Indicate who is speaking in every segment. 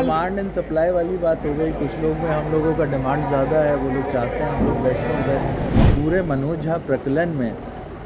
Speaker 1: Demand and supply वाली बात हो गई। कुछ लोग में हम लोगों का डिमांड ज़्यादा है, वो लोग चाहते हैं हम लोग बैठे उधर। पूरे मनोज झा प्रकरण में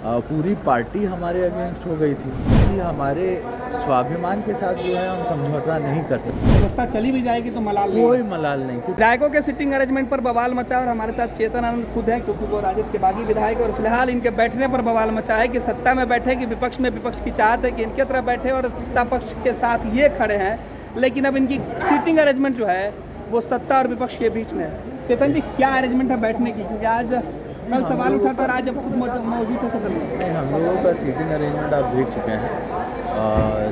Speaker 1: पूरी पार्टी हमारे अगेंस्ट हो गई थी कि हमारे स्वाभिमान के साथ जो है हम समझौता नहीं कर सकते।
Speaker 2: व्यवस्था चली भी जाएगी तो मलाल नहीं,
Speaker 1: कोई मलाल नहीं।
Speaker 2: विधायकों के सिटिंग अरेंजमेंट पर बवाल मचा और हमारे साथ चेतन आनंद खुद है, क्योंकि वो राजद के बागी विधायक और फिलहाल इनके बैठने पर बवाल मचा है कि सत्ता में बैठे कि विपक्ष में विपक्ष की चाहत है कि इनके तरफ बैठे और सत्ता पक्ष के साथ ये खड़े हैं, लेकिन अब इनकी सीटिंग अरेंजमेंट जो है वो सत्ता और विपक्ष के बीच में है। चेतन जी, क्या अरेंजमेंट है बैठने की, क्योंकि आज कल सवाल उठा था, आज अब खुद मौजूद है सदन में।
Speaker 1: हम लोगों का सीटिंग अरेंजमेंट आप देख चुके हैं।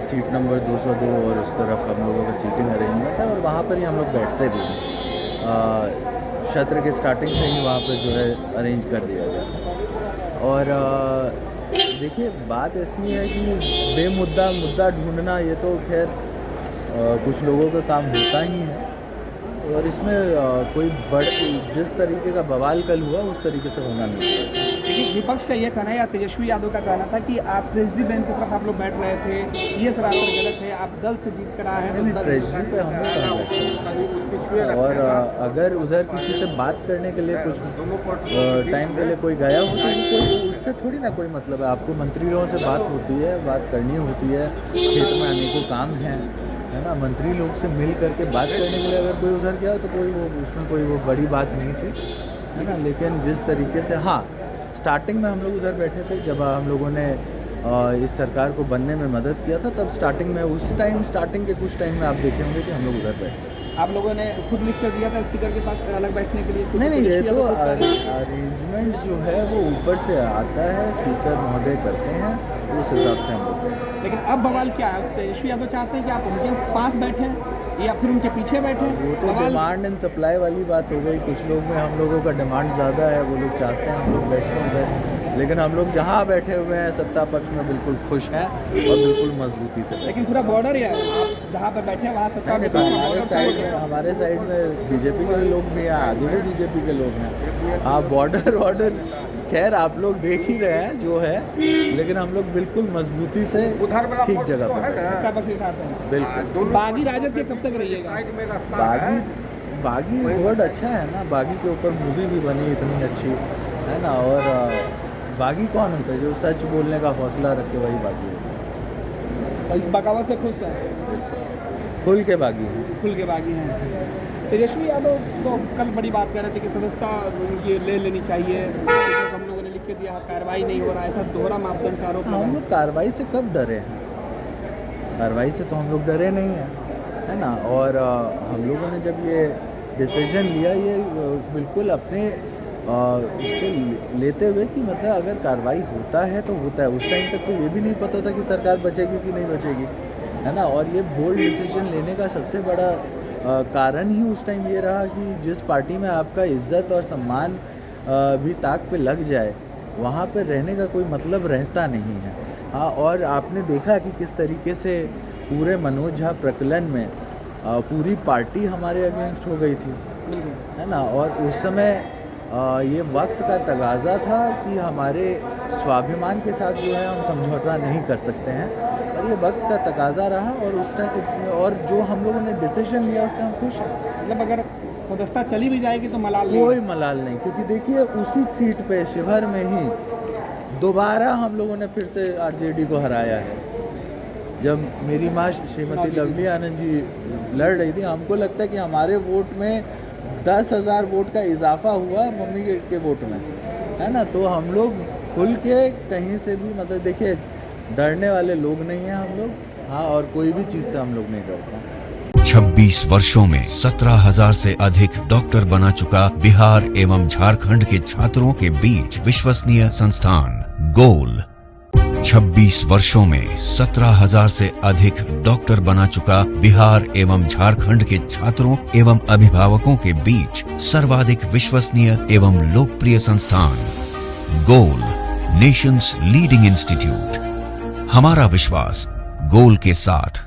Speaker 1: सीट नंबर 202 और उस तरफ हम लोगों का सीटिंग अरेंजमेंट है और वहाँ पर ही हम लोग बैठते भी हैं। सत्र के स्टार्टिंग से ही वहाँ पर जो है अरेंज कर दिया गया। और देखिए, बात ऐसी है कि मुद्दा ढूंढना ये तो खैर कुछ लोगों का काम होता ही है, और इसमें कोई जिस तरीके का बवाल कल हुआ उस तरीके से होना नहीं चाहिए।
Speaker 2: देखिए, विपक्ष का ये कहना है या तेजस्वी यादव का कहना था कि आप प्रेसिडेंट बैंक की तरफ आप लोग बैठ रहे थे, ये सरासर गलत है, आप दल से जीत कर आए हैं।
Speaker 1: प्रेसिडेंट पे हम लोग कहाँ बैठे हैं, और अगर उधर किसी से बात करने के लिए कुछ टाइम के लिए कोई गया हो तो कोई उससे थोड़ी ना कोई मतलब है। आपको मंत्रियों से बात होती है, बात करनी होती है, क्षेत्र में अनेकों काम है ना। मंत्री लोग से मिल करके बात करने के लिए अगर कोई उधर गया तो कोई उसमें कोई बड़ी बात नहीं थी, है ना। लेकिन जिस तरीके से स्टार्टिंग में हम लोग उधर बैठे थे, जब हम लोगों ने इस सरकार को बनने में मदद किया था, तब स्टार्टिंग के कुछ टाइम में आप देखे होंगे कि हम लोग उधर बैठे।
Speaker 2: आप लोगों ने खुद लिख कर दिया था स्पीकर के पास अलग बैठने के लिए?
Speaker 1: नहीं, ये तो अरेंजमेंट जो है वो ऊपर से आता है, स्पीकर महोदय करते हैं, उस हिसाब से हम लोग बैठे।
Speaker 2: लेकिन अब बवाल क्या है? तेजस्वी यादव चाहते हैं कि आप उनके पास बैठे या फिर उनके पीछे बैठे?
Speaker 1: वो तो डिमांड एंड सप्लाई वाली बात हो गई। कुछ लोग में हम लोगों का डिमांड ज़्यादा है, वो लोग चाहते हैं हम लोग बैठे उधर। लेकिन हम लोग जहाँ बैठे हुए हैं सत्ता पक्ष में बिल्कुल खुश हैं और बिल्कुल मजबूती से।
Speaker 2: लेकिन पूरा बॉर्डर है, आप जहाँ पर बैठे हैं वहाँ सत्ता
Speaker 1: हमारे साइड में बीजेपी के लोग भी हैं, आगे भी बीजेपी के लोग हैं। बॉर्डर खैर आप लोग देख ही रहे हैं जो है, लेकिन हम लोग बिल्कुल मजबूती से ठीक जगह पर
Speaker 2: सत्ता पक्ष के साथ हैं।
Speaker 1: बिल्कुल।
Speaker 2: बागी राजद के कब तक रहिएगा?
Speaker 1: बागी वर्ड अच्छा है ना। बागी के ऊपर मूवी भी बनी इतनी अच्छी, है ना। और बागी कौन होता है? जो सच बोलने का हौसला रखे वही बागी होता है।
Speaker 2: और इस बगावत से खुश है?
Speaker 1: खुल के बागी
Speaker 2: हैं। तेजस्वी यादव तो कल बड़ी बात कर रहे थे कि सदस्यता उनकी ले लेनी चाहिए, हम लोगों ने लिख के दिया, कार्रवाई नहीं हो रहा है, ऐसा दोहरा मापदंड का आरोप।
Speaker 1: हम लोग कार्रवाई से कब डरे हैं? कार्रवाई से तो हम लोग डरे नहीं हैं, है ना। और हम लोगों ने जब ये डिसीजन लिया, ये बिल्कुल अपने इसको लेते हुए कि मतलब अगर कार्रवाई होता है तो होता है। उस टाइम तक तो ये भी नहीं पता था कि सरकार बचेगी कि नहीं बचेगी, है ना। और ये बोल्ड डिसीजन लेने का सबसे बड़ा कारण ही उस टाइम ये रहा कि जिस पार्टी में आपका इज्जत और सम्मान भी ताक पे लग जाए, वहाँ पे रहने का कोई मतलब रहता नहीं है। और आपने देखा कि किस तरीके से पूरे मनोज झा प्रकरण में पूरी पार्टी हमारे अगेंस्ट हो गई थी, है ना। और उस समय ये वक्त का तगाज़ा था कि हमारे स्वाभिमान के साथ जो है हम समझौता नहीं कर सकते हैं, और ये वक्त का तकाजा रहा। और उस टाइम और जो हम लोगों ने डिसीजन लिया उससे हम खुश हैं।
Speaker 2: मतलब अगर सदस्यता चली भी जाएगी तो मलाल नहीं?
Speaker 1: कोई मलाल नहीं, क्योंकि देखिए उसी सीट पे शिवहर में ही दोबारा हम लोगों ने फिर से आरजेडी को हराया है। जब मेरी माँ श्रीमती लवली आनंद जी लड़ रही थी, हमको लगता है कि हमारे वोट में 10,000 वोट का इजाफा हुआ मम्मी के वोट में, है ना। तो हम लोग खुल के कहीं से भी मतलब देखिए, डरने वाले लोग नहीं हैं हम लोग। और कोई भी चीज़ से हम लोग नहीं डरते।
Speaker 3: 26 वर्षों में 17,000 से अधिक डॉक्टर बना चुका बिहार एवं झारखंड के छात्रों के बीच विश्वसनीय संस्थान गोल। 26 वर्षों में 17,000 से अधिक डॉक्टर बना चुका बिहार एवं झारखंड के छात्रों एवं अभिभावकों के बीच सर्वाधिक विश्वसनीय एवं लोकप्रिय संस्थान गोल, नेशंस लीडिंग इंस्टीट्यूट। हमारा विश्वास गोल के साथ।